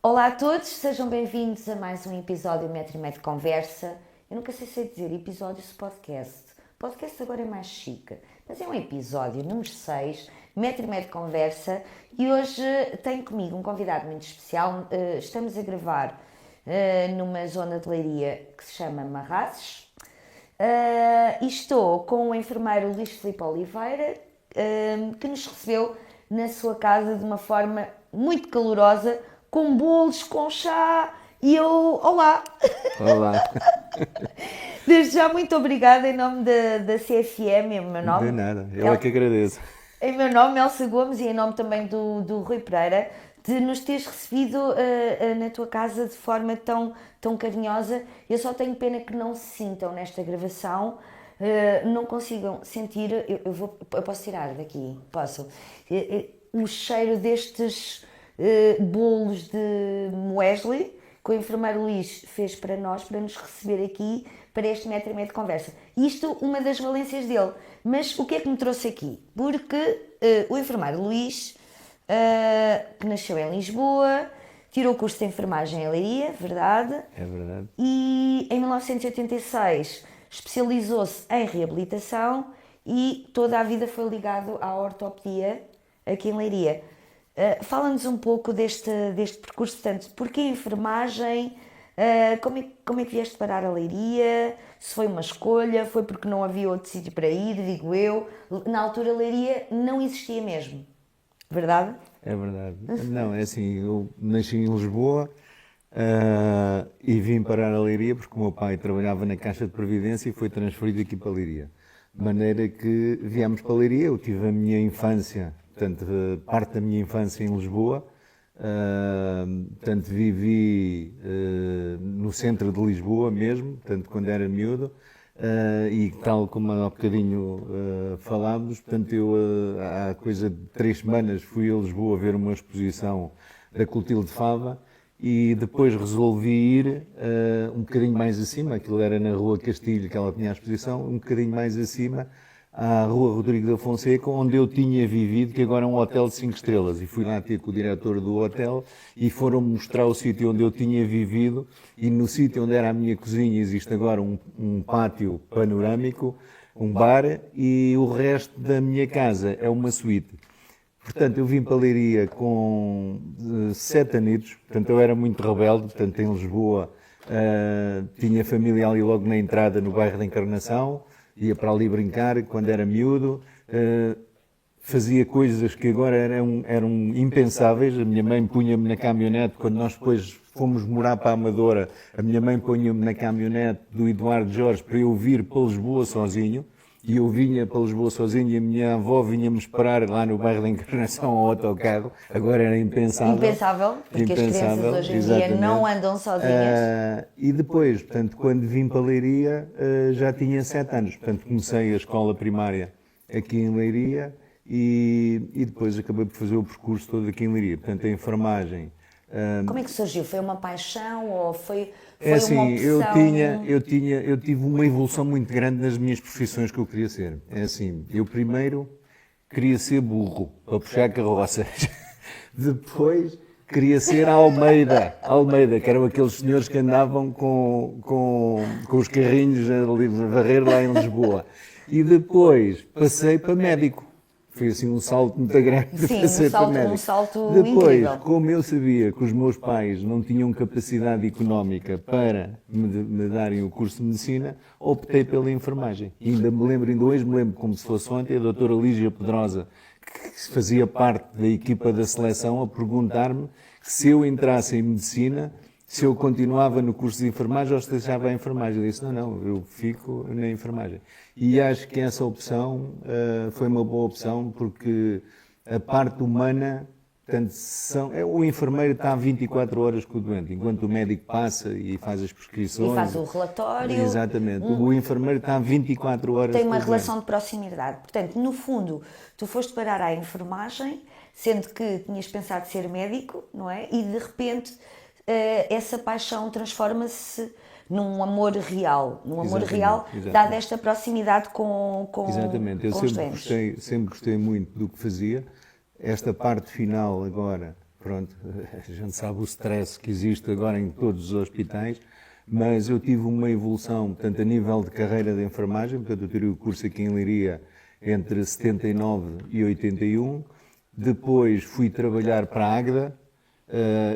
Olá a todos, sejam bem-vindos a mais um episódio Metro e Metro Conversa. Eu nunca sei dizer episódio se podcast. Podcast agora é mais chique, mas é um episódio número 6, Metro e Metro Conversa, e hoje tenho comigo um convidado muito especial. Estamos a gravar numa zona de Leiria que se chama Marrazes, e estou com o enfermeiro Luís Filipe Oliveira, que nos recebeu na sua casa de uma forma muito calorosa, com bolos, com chá, e eu, olá! Olá, Desde já, muito obrigada em nome da CFM, em meu de nome. nada, eu é que agradeço. Em meu nome, Elsa Gomes, e em nome também do Rui Pereira, de nos teres recebido na tua casa de forma tão carinhosa. Eu só tenho pena que não se sintam nesta gravação, não consigam sentir, eu posso tirar daqui, posso, o cheiro destes bolos de muesli que o enfermeiro Luís fez para nós, para nos receber aqui, para este metro e meio de conversa. Isto, uma das valências dele. Mas o que é que me trouxe aqui? Porque o enfermeiro Luís, que nasceu em Lisboa, tirou o curso de enfermagem em Leiria, verdade? É verdade. E em 1986 especializou-se em reabilitação e toda a vida foi ligado à ortopedia aqui em Leiria. Fala-nos um pouco deste percurso, portanto, porquê a enfermagem, como é que vieste parar a Leiria, se foi uma escolha, foi porque não havia outro sítio para ir, digo eu. Na altura Leiria não existia mesmo, verdade? É verdade. Não, é assim, eu nasci em Lisboa e vim parar a Leiria porque o meu pai trabalhava na Caixa de Previdência e foi transferido aqui para a Leiria. De maneira que viemos para a Leiria, eu tive a minha infância, portanto, parte da minha infância em Lisboa, portanto, vivi no centro de Lisboa mesmo, portanto, quando era miúdo, e tal como há bocadinho falámos, portanto, eu há coisa de 3 semanas fui a Lisboa ver uma exposição da Clotilde de Fava e depois resolvi ir um bocadinho mais acima, aquilo era na Rua Castilho que ela tinha a exposição, um bocadinho mais acima, à Rua Rodrigo da Fonseca, onde eu tinha vivido, que agora é um hotel de 5 estrelas. E fui lá ter com o diretor do hotel e foram mostrar o sítio onde eu tinha vivido. E no sítio onde era a minha cozinha existe agora um pátio panorâmico, um bar, e o resto da minha casa é uma suíte. Portanto, eu vim para a Leiria com 7 anitos, portanto eu era muito rebelde, portanto em Lisboa tinha família ali logo na entrada no bairro da Encarnação, ia para ali brincar quando era miúdo, fazia coisas que agora eram impensáveis. A minha mãe punha-me na caminhonete, quando nós depois fomos morar para a Amadora, a minha mãe punha-me na caminhonete do Eduardo Jorge para eu vir para Lisboa sozinho, e eu vinha para Lisboa sozinho e a minha avó vinha-me esperar lá no bairro da Encarnação ao autocarro. Agora era impensável. Impensável, porque as crianças hoje em dia não andam sozinhas. E depois, portanto, quando vim para a Leiria, já tinha 7 anos. Portanto, comecei a escola primária aqui em Leiria e depois acabei por fazer o percurso todo aqui em Leiria. Portanto, a enfermagem. Como é que surgiu? Foi uma paixão ou foi É assim, uma opção? eu tive uma evolução muito grande nas minhas profissões que eu queria ser. É assim, eu primeiro queria ser burro, para puxar carroças. Depois queria ser Almeida, que eram aqueles senhores que andavam com os carrinhos a varrer lá em Lisboa. E depois passei para médico. Foi assim um salto muito grande. Sim, Passei para médico. um salto Depois, incrível. como eu sabia que os meus pais não tinham capacidade económica para me darem o curso de medicina, optei pela enfermagem. E ainda hoje me lembro como se fosse ontem, a doutora Lígia Pedrosa, que fazia parte da equipa da seleção, a perguntar-me se eu entrasse em medicina, se eu continuava no curso de enfermagem ou se deixava a enfermagem. Eu disse, não, eu fico na enfermagem. E acho que essa opção foi uma boa opção, porque a parte humana, portanto, o enfermeiro está 24 horas com o doente, enquanto o médico passa e faz as prescrições. E faz o relatório. Exatamente. O enfermeiro está 24 horas Tem com o uma doente. relação de proximidade. Portanto, no fundo, tu foste parar à enfermagem, sendo que tinhas pensado ser médico, não é? E de repente essa paixão transforma-se num amor real. Num amor real, dada esta proximidade com Exatamente. Eu com os doentes. sempre gostei muito do que fazia. Esta parte final agora pronto, a gente sabe o stress que existe agora em todos os hospitais, mas eu tive uma evolução, portanto, a nível de carreira de enfermagem, portanto, eu tirei o curso aqui em Leiria entre 79 e 81, depois fui trabalhar para a Águeda,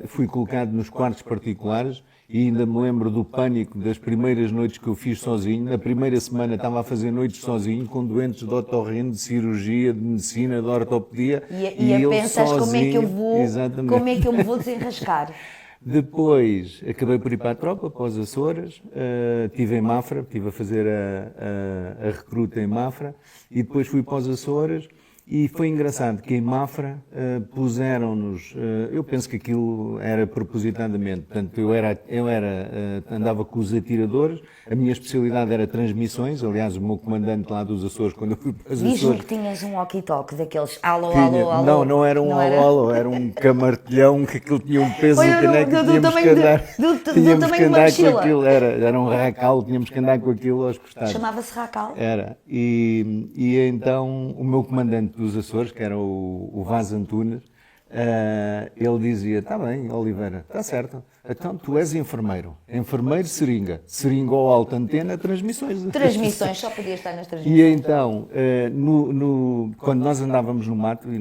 fui colocado nos quartos particulares e ainda me lembro do pânico das primeiras noites que eu fiz sozinho. Na primeira semana estava a fazer noites sozinho, com doentes de otorrino, de cirurgia, de medicina, de ortopedia. E a eu pensas sozinho, como é que eu me vou desenrascar? Depois acabei por ir para a tropa, para os Açores, estive em Mafra, estive a fazer a recruta em Mafra e depois fui para os Açores. E foi engraçado que em Mafra puseram-nos, eu penso que aquilo era propositadamente, portanto andava com os atiradores, a minha especialidade era transmissões, aliás o meu comandante lá dos Açores, quando eu fui para os Açores... Diz-me que tinhas um walkie-talkie daqueles alô, tinha, alô, alô. não era um alô, alô, era um camartelhão que aquilo tinha um peso Olha, do caneco e tínhamos que andar, tínhamos que andar com aquilo, era um racal, tínhamos que andar com aquilo aos costados. Chamava-se racal? Era, e então o meu comandante dos Açores, que era o Vaz Antunes, ele dizia, está bem, Oliveira, está certo, então tu és enfermeiro seringa, seringa ou alta antena, transmissões. Transmissões, só podia estar nas transmissões. E então, quando nós andávamos no mato e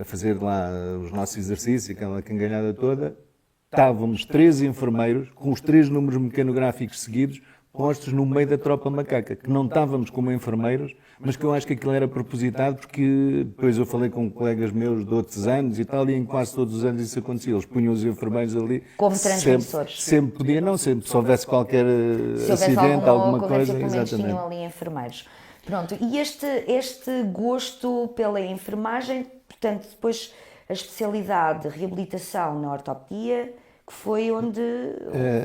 a fazer lá os nossos exercícios, aquela cangalhada toda, estávamos 3 enfermeiros com os 3 números mecanográficos seguidos, postos no meio da tropa macaca, que não estávamos como enfermeiros, mas que eu acho que aquilo era propositado, porque depois eu falei com colegas meus de outros anos e tal, e em quase todos os anos isso acontecia. Eles punham os enfermeiros ali. Como transmissores. Sempre podia, não, sempre, se houvesse qualquer acidente, alguma coisa. Pelo menos tinham ali enfermeiros. Pronto, e este gosto pela enfermagem, portanto, depois a especialidade de reabilitação na ortopedia, que foi onde...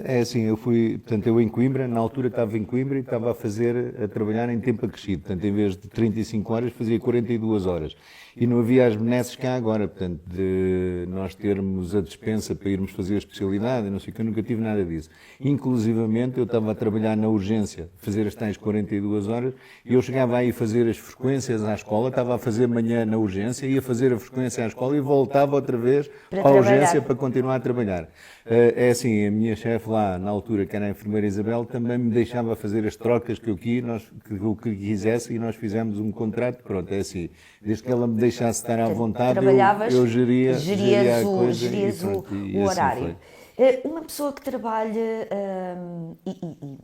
É assim, eu em Coimbra, na altura estava em Coimbra e estava a trabalhar em tempo acrescido, portanto em vez de 35 horas fazia 42 horas. E não havia as benesses cá agora, portanto, de nós termos a dispensa para irmos fazer a especialidade, não sei o que, eu nunca tive nada disso. Inclusivamente eu estava a trabalhar na urgência, fazer as tais 42 horas, e eu chegava aí a fazer as frequências à escola, estava a fazer manhã na urgência, ia fazer a frequência à escola e voltava outra vez para a urgência para continuar a trabalhar. É assim, a minha chefe lá, na altura, que era a enfermeira Isabel, também me deixava fazer as trocas que eu quisesse e nós fizemos um contrato, pronto, é assim, desde que ela me deixasse estar à vontade, eu gerias a coisa e o assim horário. foi. Uma pessoa que trabalha,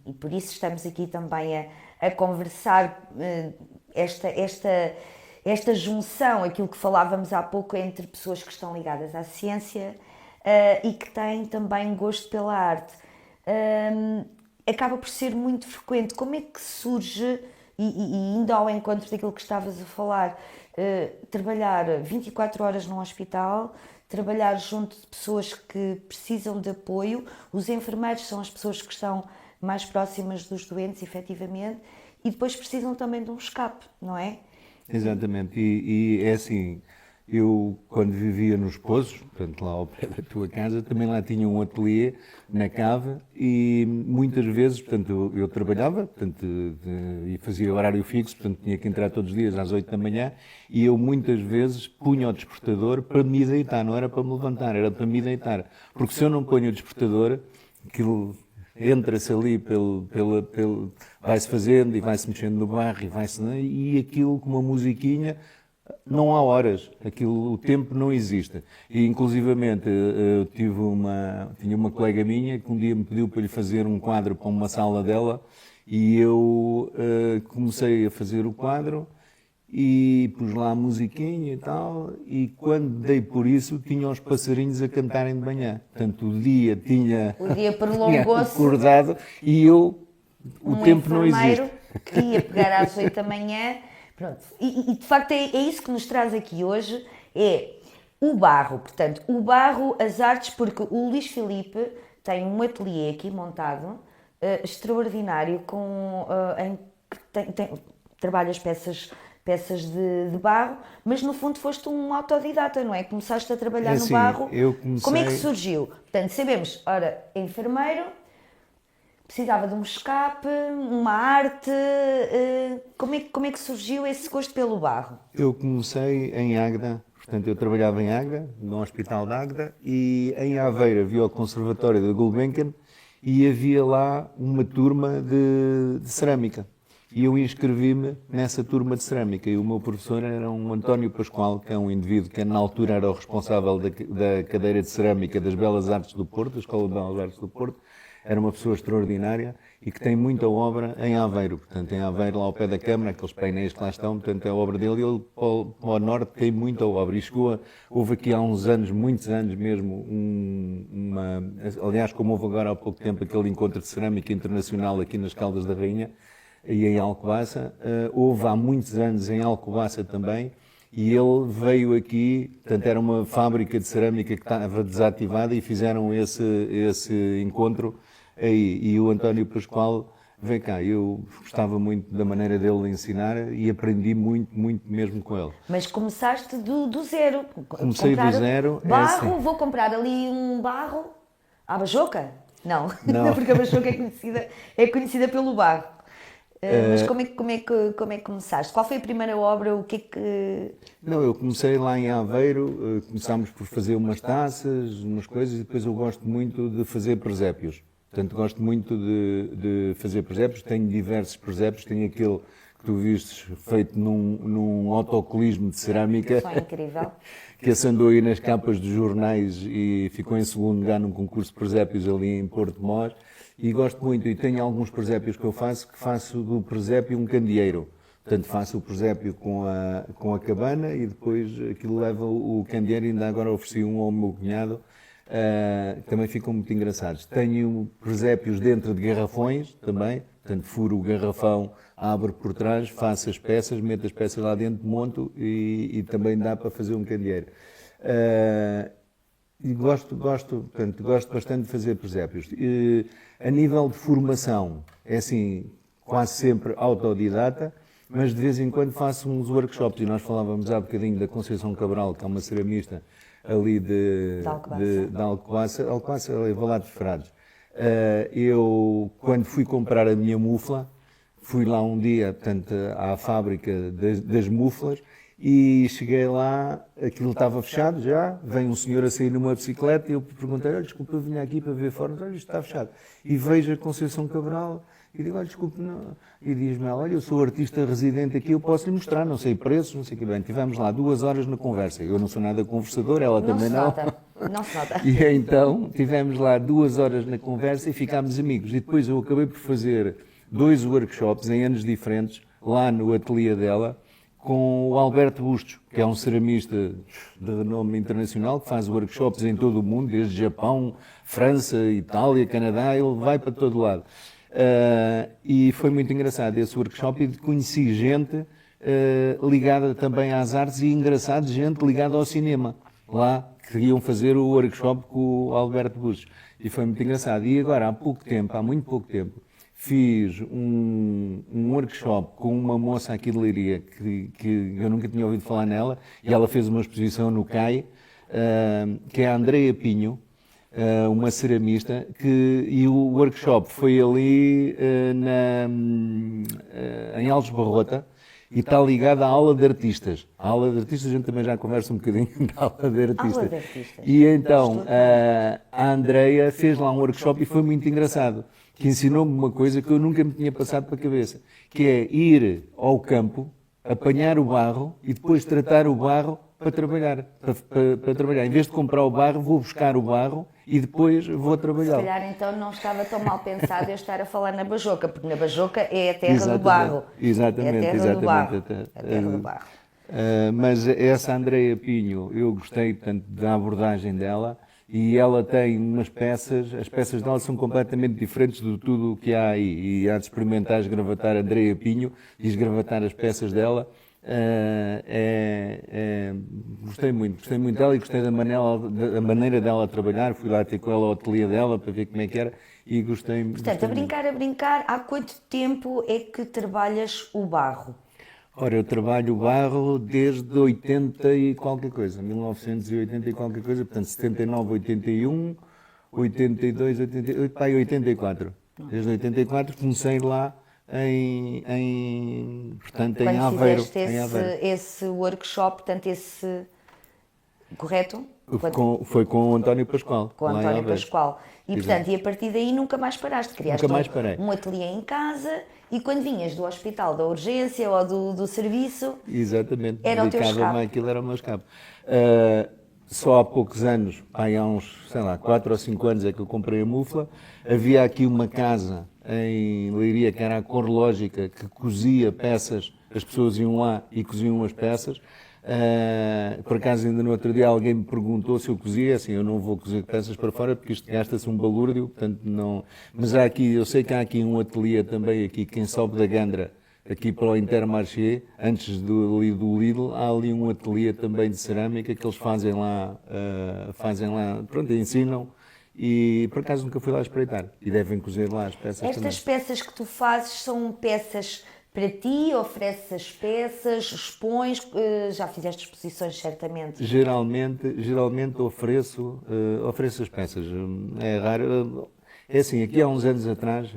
e por isso estamos aqui também a conversar, esta junção, aquilo que falávamos há pouco entre pessoas que estão ligadas à ciência e que têm também gosto pela arte, acaba por ser muito frequente. Como é que surge, e indo ao encontro daquilo que estavas a falar, trabalhar 24 horas num hospital, trabalhar junto de pessoas que precisam de apoio, os enfermeiros são as pessoas que estão mais próximas dos doentes, efetivamente, e depois precisam também de um escape, não é? Exatamente, e é assim, eu quando vivia nos Pozos, portanto lá ao pé da tua casa, também lá tinha um ateliê na cave e muitas vezes, portanto eu trabalhava, portanto, e fazia horário fixo, portanto tinha que entrar todos os dias às 8 da manhã e eu muitas vezes punha o despertador para me deitar, não era para me levantar, era para me deitar, porque se eu não ponho o despertador, aquilo... entra-se ali vai-se fazendo e vai-se mexendo no barro e aquilo com uma musiquinha, não há horas, o tempo não existe. E inclusivamente eu tinha uma colega minha que um dia me pediu para lhe fazer um quadro para uma sala dela e eu comecei a fazer o quadro e pus lá a musiquinha e tal, e quando dei por isso, tinha os passarinhos a cantarem de manhã. Portanto, o dia prolongou-se, acordado e o tempo não existe. Que ia pegar às 8 da manhã. Pronto. E de facto é isso que nos traz aqui hoje, é o barro. Portanto, o barro, as artes, porque o Luís Filipe tem um ateliê aqui montado, extraordinário, em que trabalha as peças de barro, mas no fundo foste um autodidata, não é? Começaste a trabalhar no barro. Como é que surgiu? Portanto, sabemos, ora, enfermeiro, precisava de um escape, uma arte, como é que surgiu esse gosto pelo barro? Eu comecei em Águeda, Portanto, eu trabalhava em Águeda, no Hospital de Águeda, e em Aveiro havia o Conservatório da Gulbenkian e havia lá uma turma de cerâmica. E eu inscrevi-me nessa turma de cerâmica e o meu professor era um António Pascoal, que é um indivíduo que na altura era o responsável da cadeira de cerâmica das Belas Artes do Porto, da Escola de Belas Artes do Porto. Era uma pessoa extraordinária e que tem muita obra em Aveiro. Portanto, em Aveiro, lá ao pé da Câmara, aqueles painéis que lá estão, portanto, é a obra dele. E ele, para o norte, tem muita obra. E houve aqui há uns anos, muitos anos mesmo, aliás, como houve agora há pouco tempo, aquele encontro de cerâmica internacional aqui nas Caldas da Rainha e em Alcobaça. Houve há muitos anos em Alcobaça também. E ele veio aqui, portanto, era uma fábrica de cerâmica que estava desativada e fizeram esse encontro aí. E o António Pascoal veio cá. Eu gostava muito da maneira dele ensinar e aprendi muito, muito mesmo com ele. Mas começaste do zero. Comecei do zero. Barro, vou comprar ali um barro. À bajoca? Não, Não. porque a bajoca é conhecida pelo barro. Mas como é que começaste? Qual foi a primeira obra? O que é que... Não, eu comecei lá em Aveiro, começámos por fazer umas taças, umas coisas, e depois eu gosto muito de fazer presépios. Portanto, gosto muito de fazer presépios, tenho diversos presépios, tenho aquele que tu vistes feito num autocolismo de cerâmica. Foi incrível. Que esse andou aí nas capas dos jornais e ficou em segundo lugar num concurso de presépios ali em Porto de Mós. E gosto muito, e tenho alguns presépios que faço do presépio um candeeiro. Portanto, faço o presépio com a cabana e depois aquilo leva o candeeiro, ainda agora ofereci um ao meu cunhado, também ficam muito engraçados. Tenho presépios dentro de garrafões também, portanto, furo o garrafão, abro por trás, faço as peças, meto as peças lá dentro, monto e também dá para fazer um candeeiro. E gosto bastante de fazer presépios. A nível de formação, é assim, quase sempre autodidata, mas de vez em quando faço uns workshops, e nós falávamos há bocadinho da Conceição Cabral, que é uma ceramista ali de Alcobaça, ali Valados de Frades. Eu, quando fui comprar a minha mufla, fui lá um dia, portanto, à fábrica das muflas, e cheguei lá, aquilo estava fechado já, vem um senhor a sair numa bicicleta e eu perguntei, olha, desculpa, eu vim aqui para ver fora, olha, isto está fechado. E vejo a Conceição Cabral e digo, olha, desculpe, não. E diz-me ela, olha, eu sou artista residente aqui, eu posso lhe mostrar, não sei preços, não sei o que bem. Tivemos lá 2 horas na conversa, eu não sou nada conversador, ela também não. Não se nota. E então, tivemos lá 2 horas na conversa e ficámos amigos. E depois eu acabei por fazer 2 workshops em anos diferentes, lá no ateliê dela, com o Alberto Bustos, que é um ceramista de renome internacional, que faz workshops em todo o mundo, desde Japão, França, Itália, Canadá, ele vai para todo lado. E foi muito engraçado esse workshop e conheci gente ligada também às artes e engraçado, gente ligada ao cinema, lá, que queriam fazer o workshop com o Alberto Bustos. E foi muito engraçado. E agora, há muito pouco tempo, fiz um workshop com uma moça aqui de Leiria que eu nunca tinha ouvido falar nela e ela fez uma exposição no CAI, que é a Andreia Pinho, uma ceramista, e o workshop foi ali em Alves Barrota e está ligado à aula de artistas. A aula de artistas a gente também já conversa um bocadinho da aula de artistas. Aula de artistas. E então a Andreia fez lá um workshop e foi muito engraçado, que ensinou-me uma coisa que eu nunca me tinha passado para a cabeça, que é ir ao campo, apanhar o barro e depois tratar o barro para trabalhar. Para trabalhar. Em vez de comprar o barro, vou buscar o barro e depois vou trabalhar. Se calhar então não estava tão mal pensado eu estar a falar na bajoca, porque na bajoca é a terra do barro. Exatamente, é a terra do barro. A terra do barro. Mas essa Andreia Pinho, eu gostei tanto da abordagem dela. E ela tem umas peças, as peças dela são completamente diferentes de tudo o que há aí. E há de experimentar esgravatar a Andreia Pinho e esgravatar as peças dela. Gostei muito dela e gostei da maneira dela trabalhar. Fui lá ter com ela ao ateliê dela para ver como é que era e gostei. Portanto, a brincar, há quanto tempo é que trabalhas o barro? Ora, eu trabalho o barro desde 80 e qualquer coisa, 1980 e qualquer coisa, portanto 79, 81, 82, 88, pá, 84. Desde 84 comecei lá portanto, em Aveiro. Quando fizeste esse workshop, portanto, correto? Foi com o António Pascoal. Com o lá em António Alveja. Pascoal. E, Exato. portanto, e a partir daí nunca mais paraste. Criaste Nunca mais parei. um ateliê em casa e quando vinhas do hospital, da urgência ou do serviço, Exatamente, era o teu dedicava-me escape. àquilo, era o meu escape. Só há poucos anos, pá, há uns, sei lá, 4 ou 5 anos é que eu comprei a mufla. Havia aqui uma casa em Leiria, que era a Cor Lógica, que cozia peças, as pessoas iam lá e coziam as peças. Por acaso, ainda no outro dia, alguém me perguntou se eu cozia. Assim, eu não vou cozer peças para fora porque isto gasta-se um balúrdio, portanto não. Mas há aqui, eu sei que há aqui um ateliê também, aqui, quem sobe da Gandra, aqui para o Intermarché, antes do Lidl, há ali um ateliê também de cerâmica que eles fazem lá, pronto, ensinam. E por acaso nunca fui lá espreitar. E devem cozer lá as peças também. Estas peças que tu fazes são peças para ti? Ofereces as peças? Expões? Já fizeste exposições, certamente. Geralmente ofereço as peças. É raro. É assim, aqui há uns anos atrás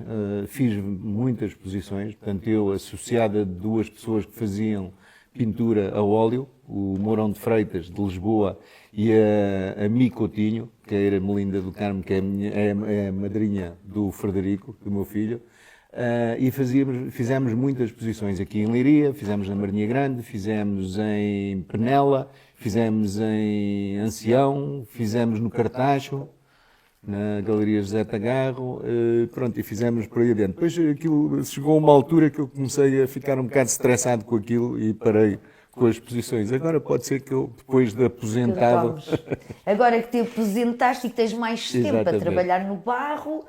fiz muitas exposições, portanto eu associado a duas pessoas que faziam pintura a óleo, o Mourão de Freitas, de Lisboa, e a Mi Coutinho, que é a Ermelinda do Carmo, que é a madrinha do Frederico, do meu filho, e fizemos muitas exposições aqui em Leiria, fizemos na Marinha Grande, fizemos em Penela, fizemos em Ancião, fizemos no Cartacho, na Galeria José Tagarro, pronto, e fizemos por aí adiante. Depois aquilo chegou a uma altura que eu comecei a ficar um bocado estressado com aquilo e parei com as exposições. Agora pode ser que eu, depois de aposentado... Agora que te aposentaste e que tens mais tempo a Exatamente. trabalhar no barro,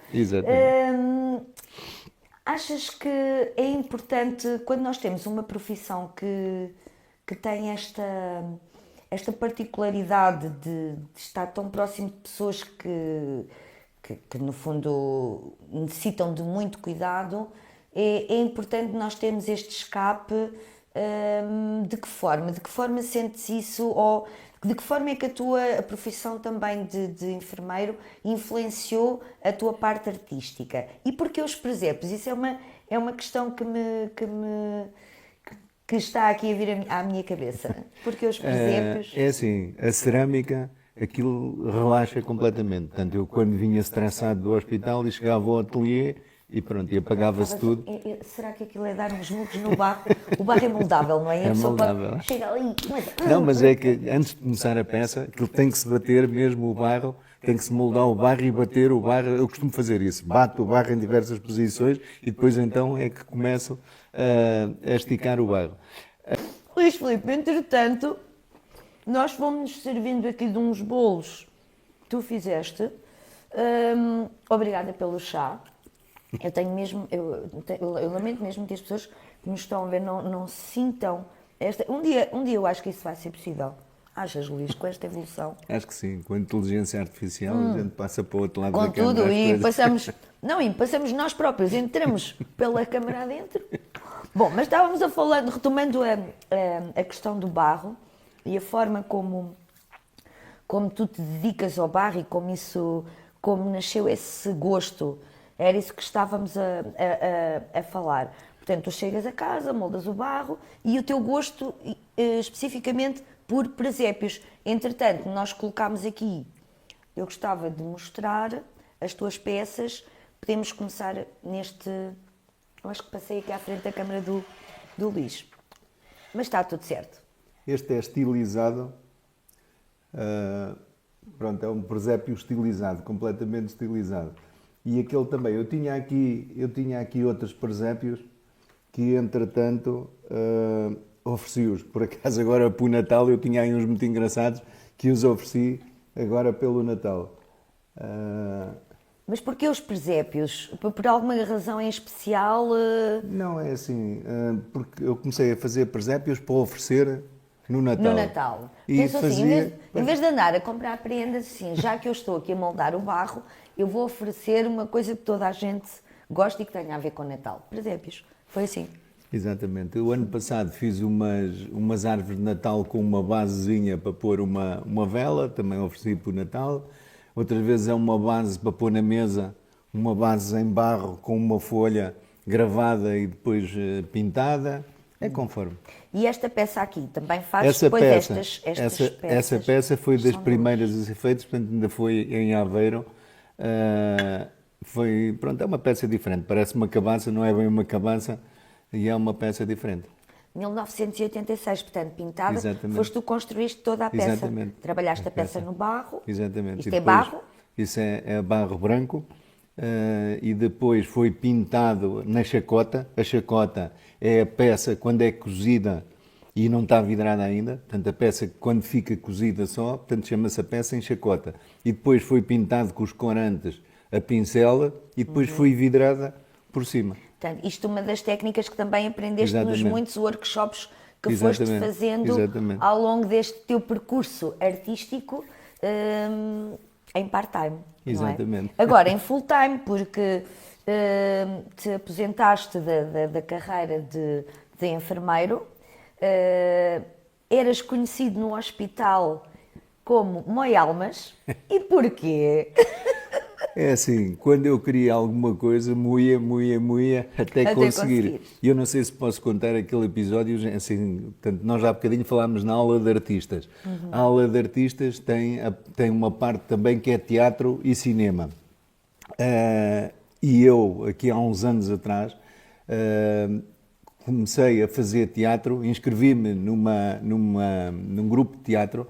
achas que é importante, quando nós temos uma profissão que tem esta particularidade de estar tão próximo de pessoas que no fundo necessitam de muito cuidado, é importante nós termos este escape. De que forma? De que forma sentes isso? Ou de que forma é que a profissão também de enfermeiro influenciou a tua parte artística? E porquê os presépios? Isso é uma questão que está aqui a vir à minha cabeça. Porque os presépios... É assim, a cerâmica, aquilo relaxa completamente. Portanto, eu quando vinha estressado do hospital e chegava ao ateliê e pronto, e apagava-se tudo. Será que aquilo é dar uns murros no barro? O barro é moldável, não é? É moldável. Chega ali... Não, mas é que antes de começar a peça, aquilo tem que se bater mesmo o barro, tem que se moldar o barro e bater o barro. Eu costumo fazer isso, bato o barro em diversas posições e depois então é que começo a esticar o barro. Luís Filipe, entretanto, nós fomos servindo aqui de uns bolos que tu fizeste. Obrigada pelo chá. Eu tenho mesmo, eu lamento mesmo que as pessoas que nos estão a ver não sintam esta. Um dia eu acho que isso vai ser possível. Achas, Luís, com esta evolução? Acho que sim, com a inteligência artificial a gente passa para o outro lado Com da câmara. tudo, e passamos nós próprios, entramos pela câmara adentro. Bom, mas estávamos a falar, retomando a questão do barro e a forma como tu te dedicas ao barro e como nasceu esse gosto. Era isso que estávamos a falar. Portanto, tu chegas a casa, moldas o barro e o teu gosto especificamente por presépios. Entretanto, nós colocámos aqui, eu gostava de mostrar as tuas peças. Podemos começar neste... Eu acho que passei aqui à frente da câmara do Luís. Mas está tudo certo. Este é estilizado. Pronto, é um presépio estilizado, completamente estilizado. E aquele também, eu tinha aqui outros presépios que, entretanto, ofereci-os. Por acaso, agora para o Natal, eu tinha aí uns muito engraçados que os ofereci agora pelo Natal. Mas porquê os presépios? Por alguma razão em especial? Não, é assim, porque eu comecei a fazer presépios para oferecer no Natal. No Natal. E Penso assim, fazia... em vez de andar a comprar prendas, assim, já que eu estou aqui a moldar o barro, eu vou oferecer uma coisa que toda a gente gosta e que tenha a ver com o Natal. Presépios. Foi assim. Exatamente. O ano passado fiz umas árvores de Natal com uma basezinha para pôr uma vela, também ofereci para o Natal. Outras vezes é uma base para pôr na mesa, uma base em barro com uma folha gravada e depois pintada. É conforme. E esta peça aqui também faz Essa depois peça, estas peças. essa peça foi das São primeiras a ser feitas, portanto ainda foi em Aveiro. Foi, pronto, é uma peça diferente, parece uma cabaça, não é bem uma cabaça, e é uma peça diferente. 1986, portanto, pintada, Exatamente. foste tu que construíste toda a peça. Exatamente. Trabalhaste a peça no barro. Exatamente. Isto E é depois, barro? Isso é barro branco, e depois foi pintado na chacota. A chacota é a peça quando é cozida e não está vidrada ainda, portanto a peça quando fica cozida só, portanto chama-se a peça em chacota. E depois foi pintado com os corantes a pincela e depois foi vidrada por cima. Portanto, isto é uma das técnicas que também aprendeste nos Exatamente. muitos workshops que Exatamente. foste fazendo Exatamente. ao longo deste teu percurso artístico, em part-time. não é? Exatamente. Agora, em full-time, porque te aposentaste da carreira de enfermeiro, eras conhecido no hospital como Moialmas. E porquê? É assim, quando eu queria alguma coisa, moía até conseguir. E eu não sei se posso contar aquele episódio, assim, portanto, nós há bocadinho falámos na aula de artistas. A aula de artistas tem uma parte também que é teatro e cinema. E eu, aqui há uns anos atrás, comecei a fazer teatro, inscrevi-me num grupo de teatro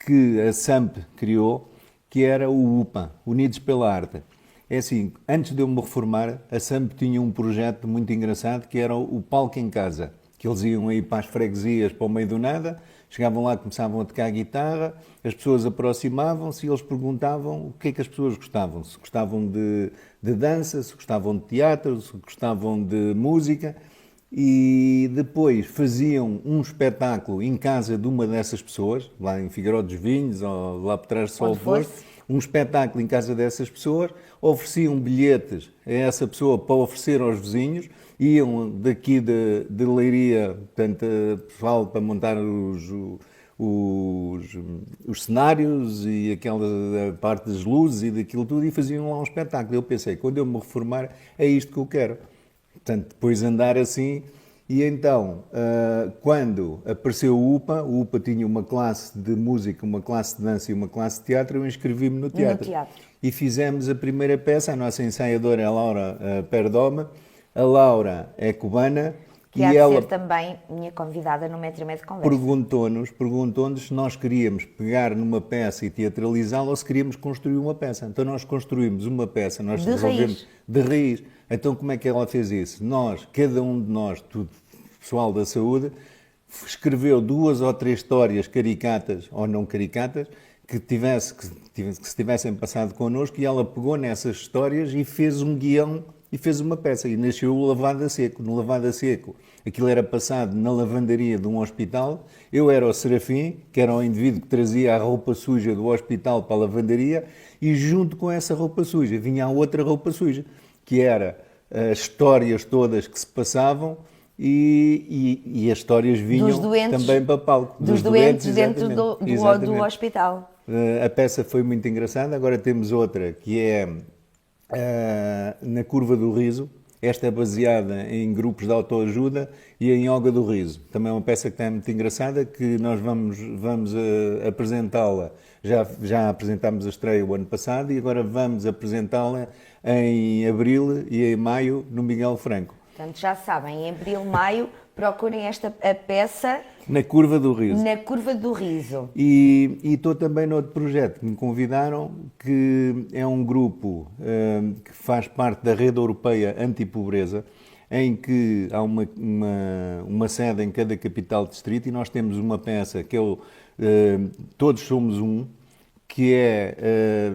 que a SAMP criou, que era o UPA, Unidos pela Arte. É assim, antes de eu me reformar, a SAMP tinha um projeto muito engraçado que era o Palco em Casa, que eles iam aí para as freguesias, para o meio do nada, chegavam lá, começavam a tocar guitarra, as pessoas aproximavam-se e eles perguntavam o que é que as pessoas gostavam, se gostavam de dança, se gostavam de teatro, se gostavam de música, e depois faziam um espetáculo em casa de uma dessas pessoas, lá em Figueiró dos Vinhos, ou lá por trás de Sol Posto, um espetáculo em casa dessas pessoas, ofereciam bilhetes a essa pessoa para oferecer aos vizinhos, iam daqui de Leiria, portanto, pessoal para montar os cenários e aquela parte das luzes e daquilo tudo, e faziam lá um espetáculo. Eu pensei, quando eu me reformar, é isto que eu quero. Portanto, depois andar assim, e então, quando apareceu o UPA tinha uma classe de música, uma classe de dança e uma classe de teatro, eu inscrevi-me no teatro. E fizemos a primeira peça, a nossa ensaiadora é a Laura Perdoma, a Laura é cubana. Que há de ser também minha convidada no Metro e Meio de Conversa. Perguntou-nos se nós queríamos pegar numa peça e teatralizá-la ou se queríamos construir uma peça. Então nós construímos uma peça, nós resolvemos de raiz. Então como é que ela fez isso? Cada um de nós, tudo pessoal da saúde, escreveu 2 ou 3 histórias caricatas ou não caricatas que se tivessem passado connosco, e ela pegou nessas histórias e fez um guião e fez uma peça, e nasceu o Lavado a Seco. No Lavado a Seco, aquilo era passado na lavandaria de um hospital, eu era o Serafim, que era o indivíduo que trazia a roupa suja do hospital para a lavandaria, e junto com essa roupa suja vinha a outra roupa suja, que era as histórias todas que se passavam, e as histórias vinham também para palco. Dos doentes dentro do hospital. A peça foi muito engraçada. Agora temos outra, que é na Curva do Riso. Esta é baseada em grupos de autoajuda e em Yoga do Riso. Também é uma peça que está muito engraçada, que nós vamos apresentá-la. Já apresentámos a estreia o ano passado e agora vamos apresentá-la em abril e em maio no Miguel Franco. Portanto, já sabem, em abril, maio, procurem a peça... Na Curva do Riso. Na Curva do Riso. E estou também noutro projeto que me convidaram, que é um grupo que faz parte da Rede Europeia Antipobreza, em que há uma sede em cada capital distrito, e nós temos uma peça que é Todos Somos Um, que é...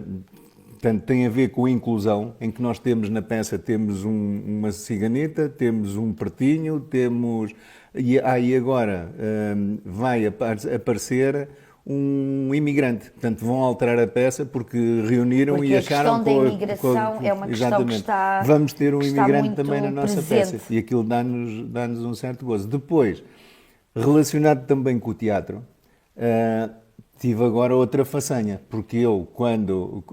Portanto, tem a ver com a inclusão, em que nós temos na peça, temos uma ciganeta, temos um pretinho, temos... E agora vai aparecer um imigrante. Portanto, vão alterar a peça porque reuniram e acharam... Porque a questão da imigração é uma questão que está... Vamos ter um imigrante também na nossa presente. peça. E aquilo dá-nos um certo gozo. Depois, relacionado também com o teatro... tive agora outra façanha, porque eu,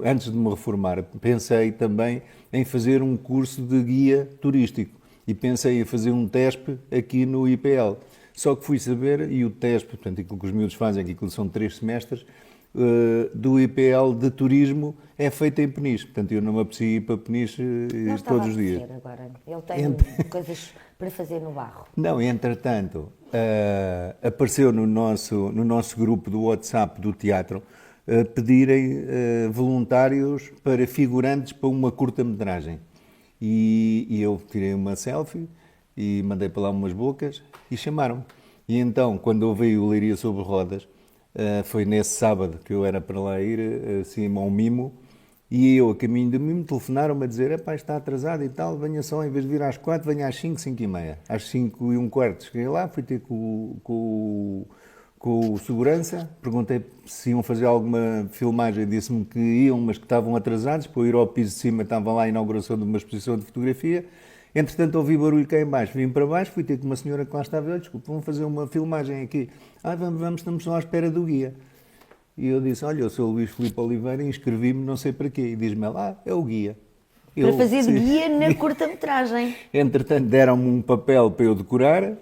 antes de me reformar, pensei também em fazer um curso de guia turístico. e pensei em fazer um TESP aqui no IPL. Só que fui saber, e o TESP, portanto, aquilo que os miúdos fazem, aquilo são 3 semestres, do IPL de turismo é feito em Peniche. Portanto, eu não me apetecia ir para Peniche Não estava todos os a dias. dizer agora. Ele tem coisas para fazer no barro. Não, entretanto, apareceu no nosso grupo do WhatsApp do teatro pedirem voluntários para figurantes para uma curta-metragem. E eu tirei uma selfie e mandei para lá umas bocas e chamaram-me. E então, quando eu vi o Leiria sobre Rodas, foi nesse sábado que eu era para lá ir, assim, a um mimo, e eu, a caminho do mimo, telefonaram-me a dizer: epá, está atrasado e tal, venha só, em vez de vir às 4, venha às 5, 5 e meia. Às 5 e um quarto cheguei lá, fui ter com o segurança, perguntei se iam fazer alguma filmagem, disse-me que iam, mas que estavam atrasados, para eu ir ao piso de cima, estava lá a inauguração de uma exposição de fotografia. Entretanto, ouvi barulho cá em baixo, vim para baixo, fui ter com uma senhora que lá estava, olha, desculpa, vamos fazer uma filmagem aqui. Vamos, estamos só à espera do guia. E eu disse: olha, eu sou o Luís Filipe Oliveira e inscrevi-me não sei para quê. E diz-me ela: é o guia. Para fazer de guia na curta-metragem. Entretanto, deram-me um papel para eu decorar,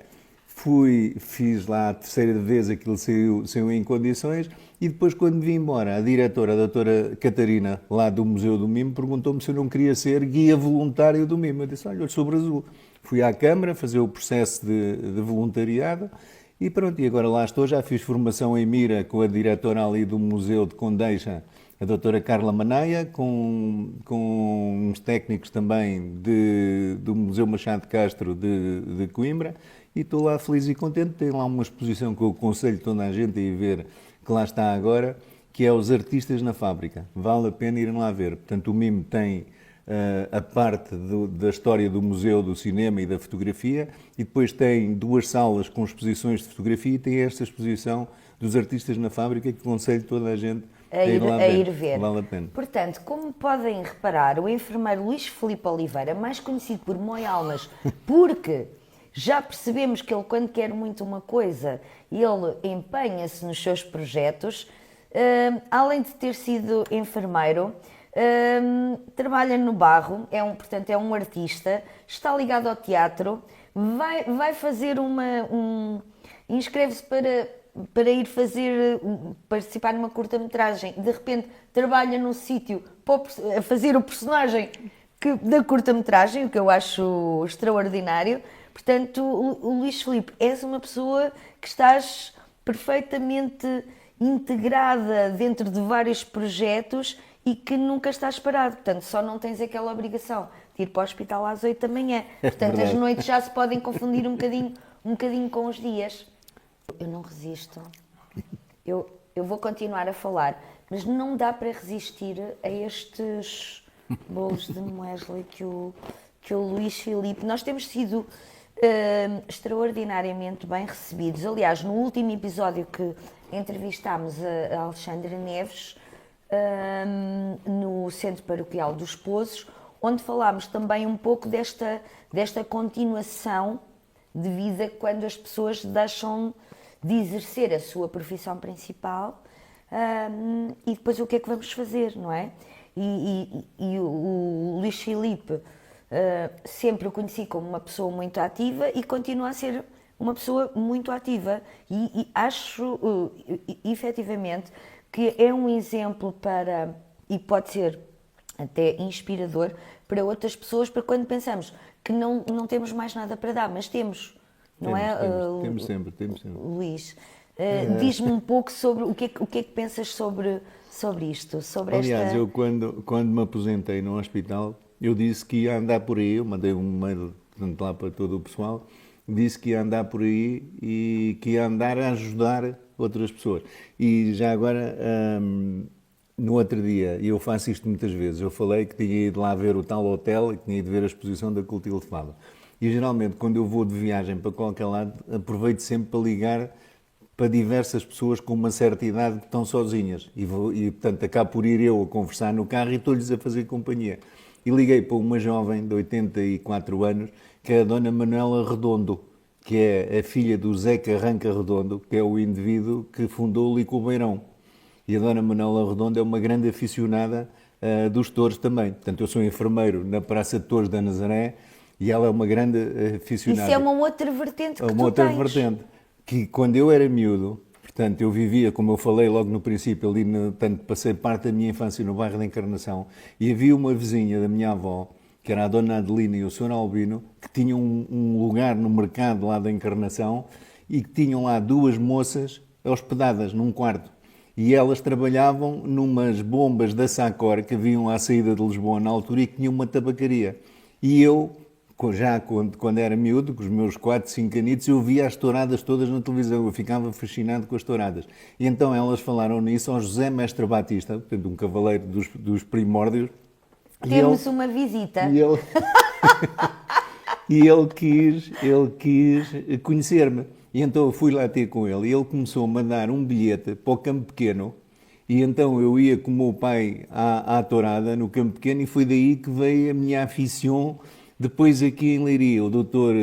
fiz lá a terceira vez, aquilo saiu em condições, e depois, quando vim embora, a diretora, a doutora Catarina, lá do Museu do Mimo, perguntou-me se eu não queria ser guia voluntário do Mimo. Eu disse: olha, eu sou Brasil. Fui à Câmara fazer o processo de voluntariado. E pronto, e agora lá estou, já fiz formação em Mira com a diretora ali do Museu de Condeixa, a doutora Carla Manaia, com uns técnicos também do Museu Machado de Castro de Coimbra, e estou lá feliz e contente. Tem lá uma exposição que eu aconselho toda a gente a ir ver, que lá está agora, que é Os Artistas na Fábrica. Vale a pena irem lá ver. Portanto, o MIM tem a parte da história do museu, do cinema e da fotografia, e depois tem 2 salas com exposições de fotografia, e tem esta exposição dos Artistas na Fábrica, que aconselho toda a gente a ir lá ver. Vale a pena. Portanto, como podem reparar, o enfermeiro Luís Filipe Oliveira, mais conhecido por Moi Almas, porque já percebemos que ele, quando quer muito uma coisa, ele empenha-se nos seus projetos, além de ter sido enfermeiro, trabalha no barro, portanto é um artista, está ligado ao teatro, vai fazer inscreve-se para ir participar numa curta-metragem, de repente trabalha num sítio a fazer o personagem da curta-metragem, o que eu acho extraordinário. Portanto, o Luís Filipe, és uma pessoa que estás perfeitamente integrada dentro de vários projetos e que nunca estás parado. Portanto, só não tens aquela obrigação de ir para o hospital às 8 da manhã. Portanto, as noites já se podem confundir um bocadinho com os dias. Eu não resisto. Eu vou continuar a falar, mas não dá para resistir a estes bolos de muesli que o Luís Filipe... Nós temos sido extraordinariamente bem recebidos. Aliás, no último episódio que entrevistámos a Alexandre Neves, no Centro Paroquial dos Pozos, onde falámos também um pouco desta continuação de vida quando as pessoas deixam de exercer a sua profissão principal, e depois o que é que vamos fazer, não é? E o Luís Filipe sempre o conheci como uma pessoa muito ativa e continua a ser uma pessoa muito ativa, e acho efetivamente que é um exemplo e pode ser até inspirador para outras pessoas, para quando pensamos que não temos mais nada para dar, mas temos, não é? Temos sempre. Luís, diz-me um pouco sobre o que é que pensas sobre isto, sobre Aliás, eu quando me aposentei no hospital, eu disse que ia andar por aí, eu mandei um mail, portanto, lá para todo o pessoal, disse que ia andar por aí e que ia andar a ajudar outras pessoas. E já agora, no outro dia, e eu faço isto muitas vezes, eu falei que tinha ido lá ver o tal hotel e que tinha ido ver a exposição da Cultura de Fado. E geralmente, quando eu vou de viagem para qualquer lado, aproveito sempre para ligar para diversas pessoas com uma certa idade que estão sozinhas. E portanto, acabo por ir eu a conversar no carro e estou-lhes a fazer companhia. E liguei para uma jovem de 84 anos, que é a Dona Manuela Redondo, que é a filha do Zé Carranca Redondo, que é o indivíduo que fundou o Licobeirão. E a Dona Manuela Redondo é uma grande aficionada dos touros também. Portanto, eu sou enfermeiro na Praça de Touros da Nazaré E ela é uma grande aficionada. Isso é uma outra vertente que Uma tu outra tens. vertente, que quando eu era miúdo, portanto, eu vivia, como eu falei logo no princípio, ali, portanto, passei parte da minha infância no bairro da Encarnação, e havia uma vizinha da minha avó, que era a Dona Adelina e o Sr. Albino, que tinham um lugar no mercado lá da Encarnação e que tinham lá duas moças hospedadas num quarto. E elas trabalhavam numas bombas da Sacor que haviam à saída de Lisboa na altura e que tinham uma tabacaria. E eu, já quando era miúdo, com os meus 4, 5 anitos, eu via as touradas todas na televisão, eu ficava fascinado com as touradas. E então elas falaram nisso ao José Mestre Batista, portanto um cavaleiro dos primórdios. Temos uma visita. E ele, e ele quis conhecer-me. E então eu fui lá ter com ele e ele começou-me a dar um bilhete para o Campo Pequeno. E então eu ia com o meu pai à tourada no Campo Pequeno e foi daí que veio a minha afição. Depois aqui em Leiria, o doutor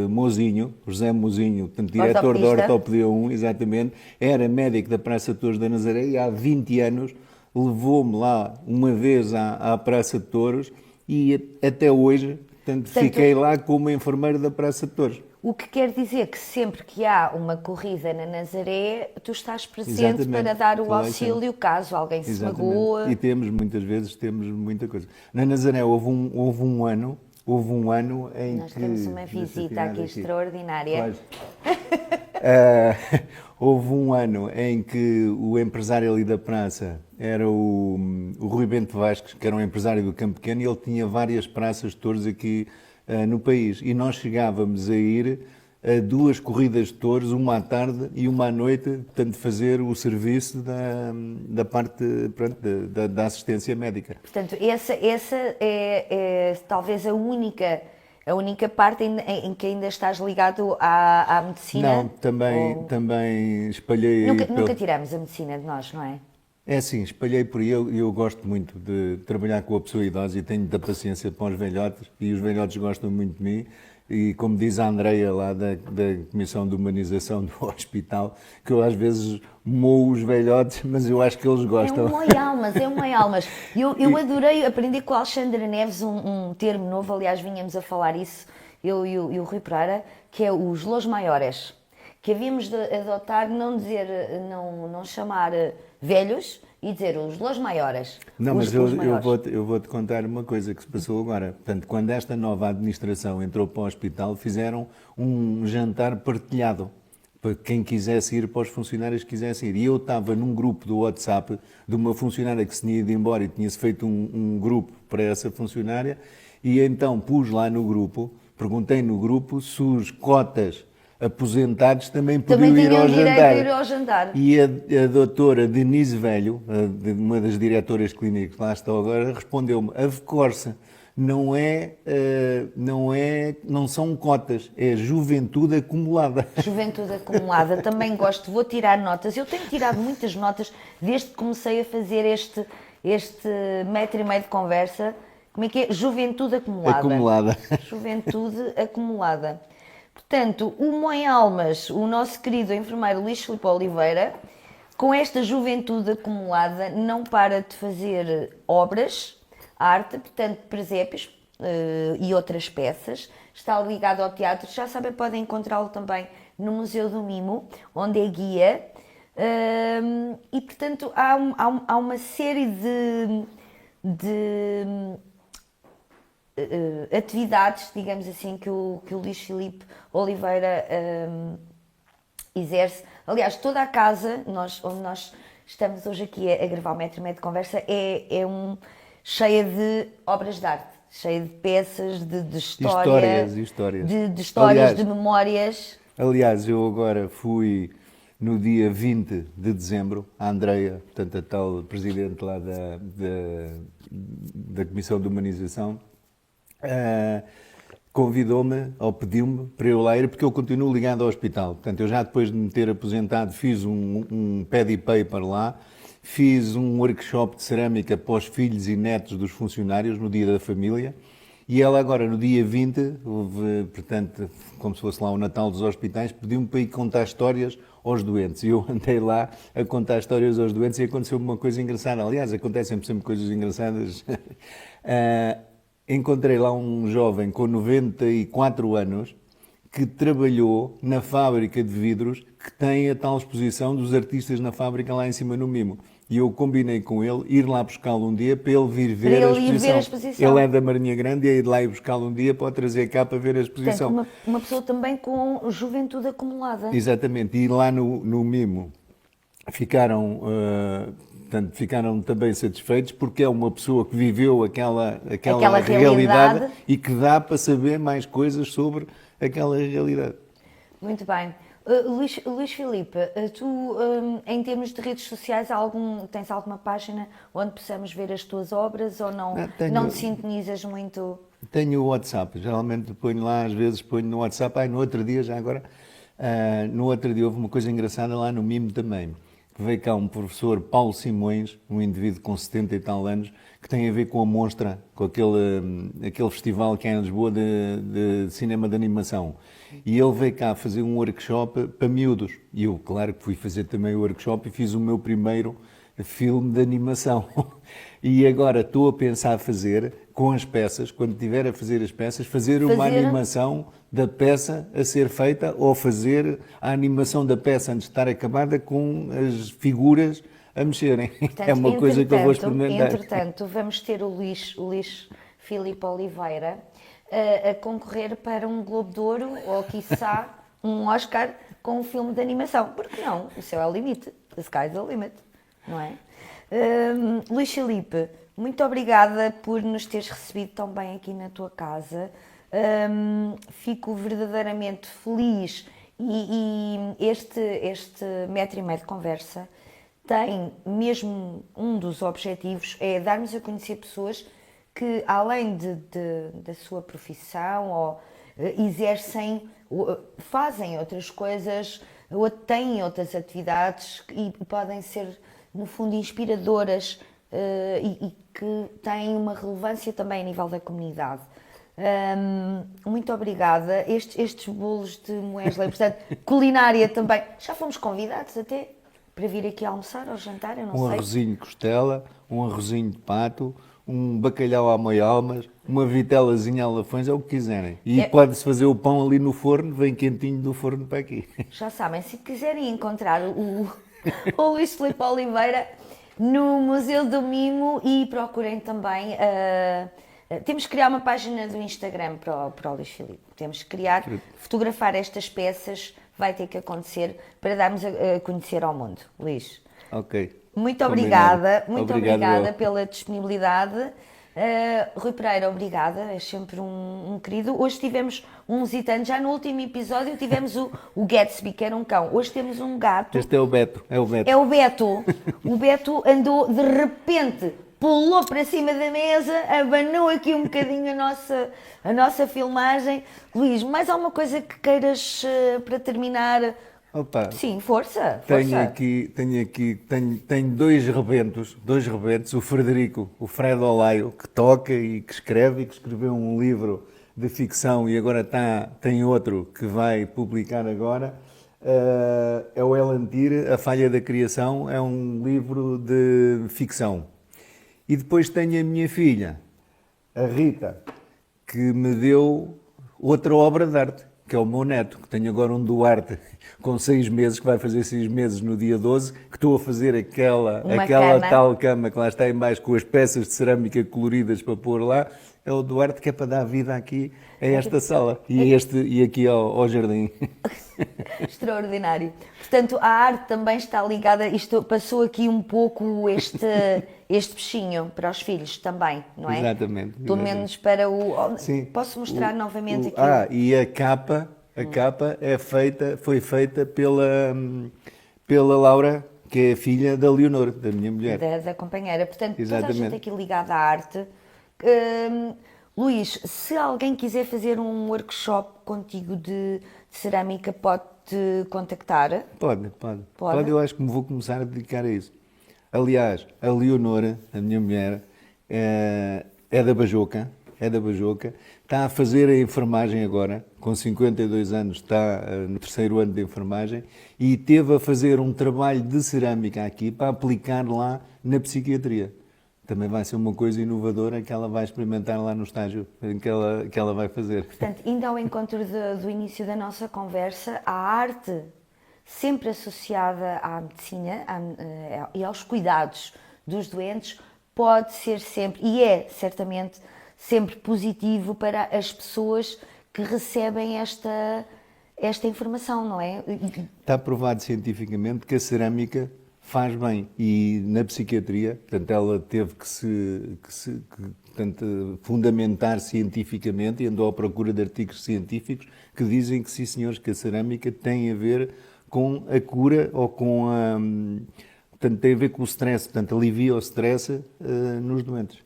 Mozinho, José Mozinho, portanto, diretor da Ortopedia 1, exatamente, era médico da Praça de Touros da Nazaré e há 20 anos levou-me lá uma vez à Praça de Touros e até hoje, portanto, fiquei lá como enfermeiro da Praça de Touros. O que quer dizer que sempre que há uma corrida na Nazaré, tu estás presente Exatamente. para dar o auxílio caso alguém se magoa. E temos, muitas vezes, temos muita coisa. Na Nazaré houve um ano em Nós que... temos uma visita aqui extraordinária. Houve um ano em que o empresário ali da praça era o Rui Bento Vasques, que era um empresário do Campo Pequeno, e ele tinha várias praças de touros aqui no país. E nós chegávamos a ir a 2 corridas de touros, uma à tarde e uma à noite, portanto, fazer o serviço da parte, pronto, da assistência médica. Portanto, essa é talvez a única parte em que ainda estás ligado à medicina? Não, também espalhei... Nunca tiramos a medicina de nós, não é? É assim, espalhei por aí. Eu gosto muito de trabalhar com a pessoa idosa e tenho muita paciência para os velhotes e os velhotes gostam muito de mim. E como diz a Andreia lá da Comissão de Humanização do Hospital, que eu às vezes moo os velhotes, mas eu acho que eles gostam. É um almas. Eu adorei aprender com o Alexandre Neves um termo novo, aliás vinhamos a falar isso, eu e o Rui Pereira, que é os los maiores, que havíamos de adotar, não chamar velhos e dizer os los maiores. Não, mas eu vou-te contar uma coisa que se passou agora. Portanto, quando esta nova administração entrou para o hospital, fizeram um jantar partilhado para quem quisesse ir, para os funcionários que quisessem ir. E eu estava num grupo do WhatsApp de uma funcionária que se tinha ido embora e tinha-se feito um grupo para essa funcionária e então pus lá no grupo, perguntei no grupo se os cotas aposentados também podiam ir ao jantar. E a doutora Denise Velho, uma das diretoras clínicas que lá está agora, respondeu-me: a VCORSA não são cotas, é juventude acumulada. Juventude acumulada, também gosto, vou tirar notas. Eu tenho tirado muitas notas desde que comecei a fazer este 1,5 metro de conversa. Como é que é? Juventude acumulada. Juventude acumulada. Portanto, o Moem Almas, o nosso querido enfermeiro Luís Filipe Oliveira, com esta juventude acumulada, não para de fazer obras, arte, portanto, presépios e outras peças. Está ligado ao teatro, já sabem, podem encontrá-lo também no Museu do Mimo, onde é guia. E, portanto, há uma série de atividades, digamos assim, que o Luís Filipe Oliveira exerce. Aliás, toda a casa onde nós estamos hoje aqui a gravar o Metro e Meio de Conversa cheia de obras de arte, cheia de peças, de história, histórias. De histórias, aliás, de memórias. Aliás, eu agora fui no dia 20 de dezembro, a Andreia, portanto a tal presidente lá da Comissão de Humanização, convidou-me, ou pediu-me para eu lá ir, porque eu continuo ligado ao hospital. Portanto, eu já depois de me ter aposentado fiz um pad paper lá, fiz um workshop de cerâmica para os filhos e netos dos funcionários no Dia da Família, e ela agora, no dia 20, portanto, como se fosse lá o Natal dos hospitais, pediu-me para ir contar histórias aos doentes. E eu andei lá a contar histórias aos doentes e aconteceu uma coisa engraçada. Aliás, acontecem sempre coisas engraçadas. encontrei lá um jovem com 94 anos que trabalhou na fábrica de vidros que tem a tal exposição dos artistas na fábrica lá em cima no Mimo. E eu combinei com ele ir lá buscá-lo um dia para ele vir ver, Para a, ele ir exposição. ver a exposição. Ele é da Marinha Grande e é de lá ir buscá-lo um dia para o trazer cá para ver a exposição. Portanto, uma pessoa também com juventude acumulada. Exatamente, e lá no Mimo ficaram, portanto, ficaram também satisfeitos porque é uma pessoa que viveu aquela realidade e que dá para saber mais coisas sobre aquela realidade. Muito bem. Luís Filipe, tu, em termos de redes sociais, tens alguma página onde possamos ver as tuas obras ou não te sintonizas muito? Tenho o WhatsApp, geralmente ponho lá, às vezes ponho no WhatsApp, no outro dia já agora, no outro dia houve uma coisa engraçada lá no Mimo também, que veio cá um professor, Paulo Simões, um indivíduo com 70 e tal anos, que tem a ver com a Monstra, com aquele festival que é em Lisboa de cinema de animação. E ele veio cá fazer um workshop para miúdos. E eu, claro, que fui fazer também o workshop e fiz o meu primeiro filme de animação. E agora estou a pensar fazer, com as peças, quando estiver a fazer as peças, fazer uma animação da peça a ser feita ou fazer a animação da peça antes de estar acabada com as figuras a mexerem. Portanto, é uma coisa que eu vou experimentar. Entretanto, vamos ter o Luís Filipe Oliveira a concorrer para um Globo de Ouro ou, quiçá, um Oscar com um filme de animação. Porque não? O céu é o limite. The sky's the limit. Não é? Luís Filipe, muito obrigada por nos teres recebido tão bem aqui na tua casa. Fico verdadeiramente feliz e este metro e meio de conversa tem mesmo um dos objetivos, é darmos a conhecer pessoas que, além da sua profissão, ou exercem, fazem outras coisas, ou têm outras atividades e podem ser, no fundo, inspiradoras e que têm uma relevância também a nível da comunidade. Muito obrigada. Estes bolos de Moesley, portanto, culinária também. Já fomos convidados até para vir aqui almoçar ou jantar, eu não sei. Um arrozinho de costela, um arrozinho de pato, um bacalhau à moialmas, uma vitelazinha a lafões, é o que quiserem. E pode-se fazer o pão ali no forno, vem quentinho do forno para aqui. Já sabem, se quiserem encontrar o Luís Filipe Oliveira no Museu do Mimo e procurem também... temos que criar uma página do Instagram para o Luís Filipe. Temos que criar, fotografar estas peças, vai ter que acontecer para darmos a conhecer ao mundo. Luís. Ok. Muito obrigada, obrigada pela disponibilidade. Rui Pereira, obrigada, é sempre um querido. Hoje tivemos um visitante, já no último episódio tivemos o Gatsby, que era um cão. Hoje temos um gato. Este é o Beto. É o Beto. O Beto andou, de repente, pulou para cima da mesa, abanou aqui um bocadinho a nossa filmagem. Luís, mais alguma coisa que queiras para terminar? Opa, sim, força. Tenho dois rebentos, o Frederico, o Fred Olaio, que toca e que escreveu um livro de ficção e agora tem outro que vai publicar agora, é o Elantir, A Falha da Criação, é um livro de ficção. E depois tenho a minha filha, a Rita, que me deu outra obra de arte, que é o meu neto, que tenho agora um Duarte com 6 meses, que vai fazer 6 meses no dia 12, que estou a fazer aquela tal cama que lá está em baixo com as peças de cerâmica coloridas para pôr lá, é o Duarte que é para dar vida aqui a esta sala e aqui ao jardim. Extraordinário. Portanto, a arte também está ligada, isto passou aqui um pouco este bichinho para os filhos também, não é? Exatamente. Pelo menos para o... Sim. Posso mostrar novamente aqui? E a capa foi feita pela Laura, que é a filha da Leonor, da minha mulher. Da companheira. Portanto, exatamente. Toda a gente aqui ligada à arte. Luís, se alguém quiser fazer um workshop contigo de cerâmica, pode-te contactar? Pode. Eu acho que me vou começar a dedicar a isso. Aliás, a Leonora, a minha mulher, é da Bajoca, está a fazer a enfermagem agora, com 52 anos, está no 3º ano de enfermagem, e teve a fazer um trabalho de cerâmica aqui para aplicar lá na psiquiatria. também vai ser uma coisa inovadora que ela vai experimentar lá no estágio que ela vai fazer. Portanto, indo ao encontro do início da nossa conversa, a arte sempre associada à medicina e aos cuidados dos doentes pode ser sempre, e é certamente sempre positivo para as pessoas que recebem esta informação, não é? Está provado cientificamente que a cerâmica faz bem e na psiquiatria, portanto, ela teve portanto, fundamentar cientificamente e andou à procura de artigos científicos que dizem que, sim senhores, que a cerâmica tem a ver com a cura ou com a... Portanto, tem a ver com o stress, portanto, alivia o stress nos doentes.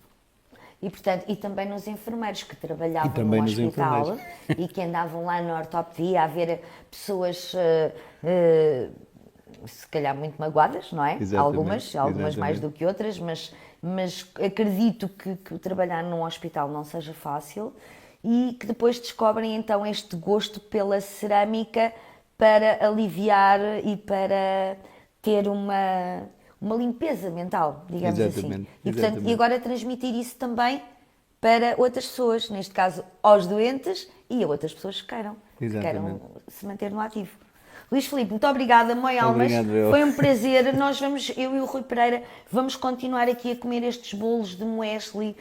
E, portanto, e também nos enfermeiros que trabalhavam no hospital e que andavam lá na ortopedia a ver pessoas, se calhar muito magoadas, não é? Algumas mais do que outras, mas acredito que trabalhar num hospital não seja fácil e que depois descobrem então este gosto pela cerâmica para aliviar e para ter uma limpeza mental, digamos assim. E, portanto, e agora transmitir isso também para outras pessoas, neste caso aos doentes e a outras pessoas que queiram se manter no ativo. Luís Filipe, muito obrigada, mãe Almas. Foi um prazer. Eu e o Rui Pereira, vamos continuar aqui a comer estes bolos de muesli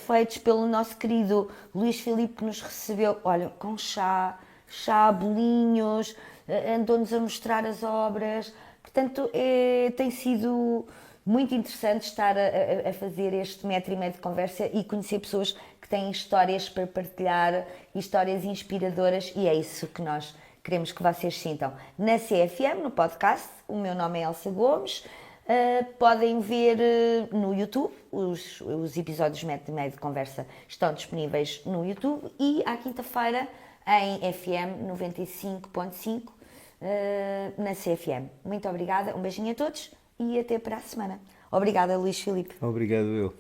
feitos pelo nosso querido Luís Filipe, que nos recebeu, olha, com chá, bolinhos, andou-nos a mostrar as obras. Portanto, tem sido muito interessante estar a fazer este 1,5 metro de conversa e conhecer pessoas que têm histórias para partilhar, histórias inspiradoras, e é isso que nós queremos que vocês sintam. Na CFM, no podcast, o meu nome é Elsa Gomes, podem ver no YouTube, os episódios de 1,5 metro de conversa estão disponíveis no YouTube e à quinta-feira em FM 95.5, na CFM. Muito obrigada, um beijinho a todos e até para a semana. Obrigada, Luís Filipe. Obrigado eu.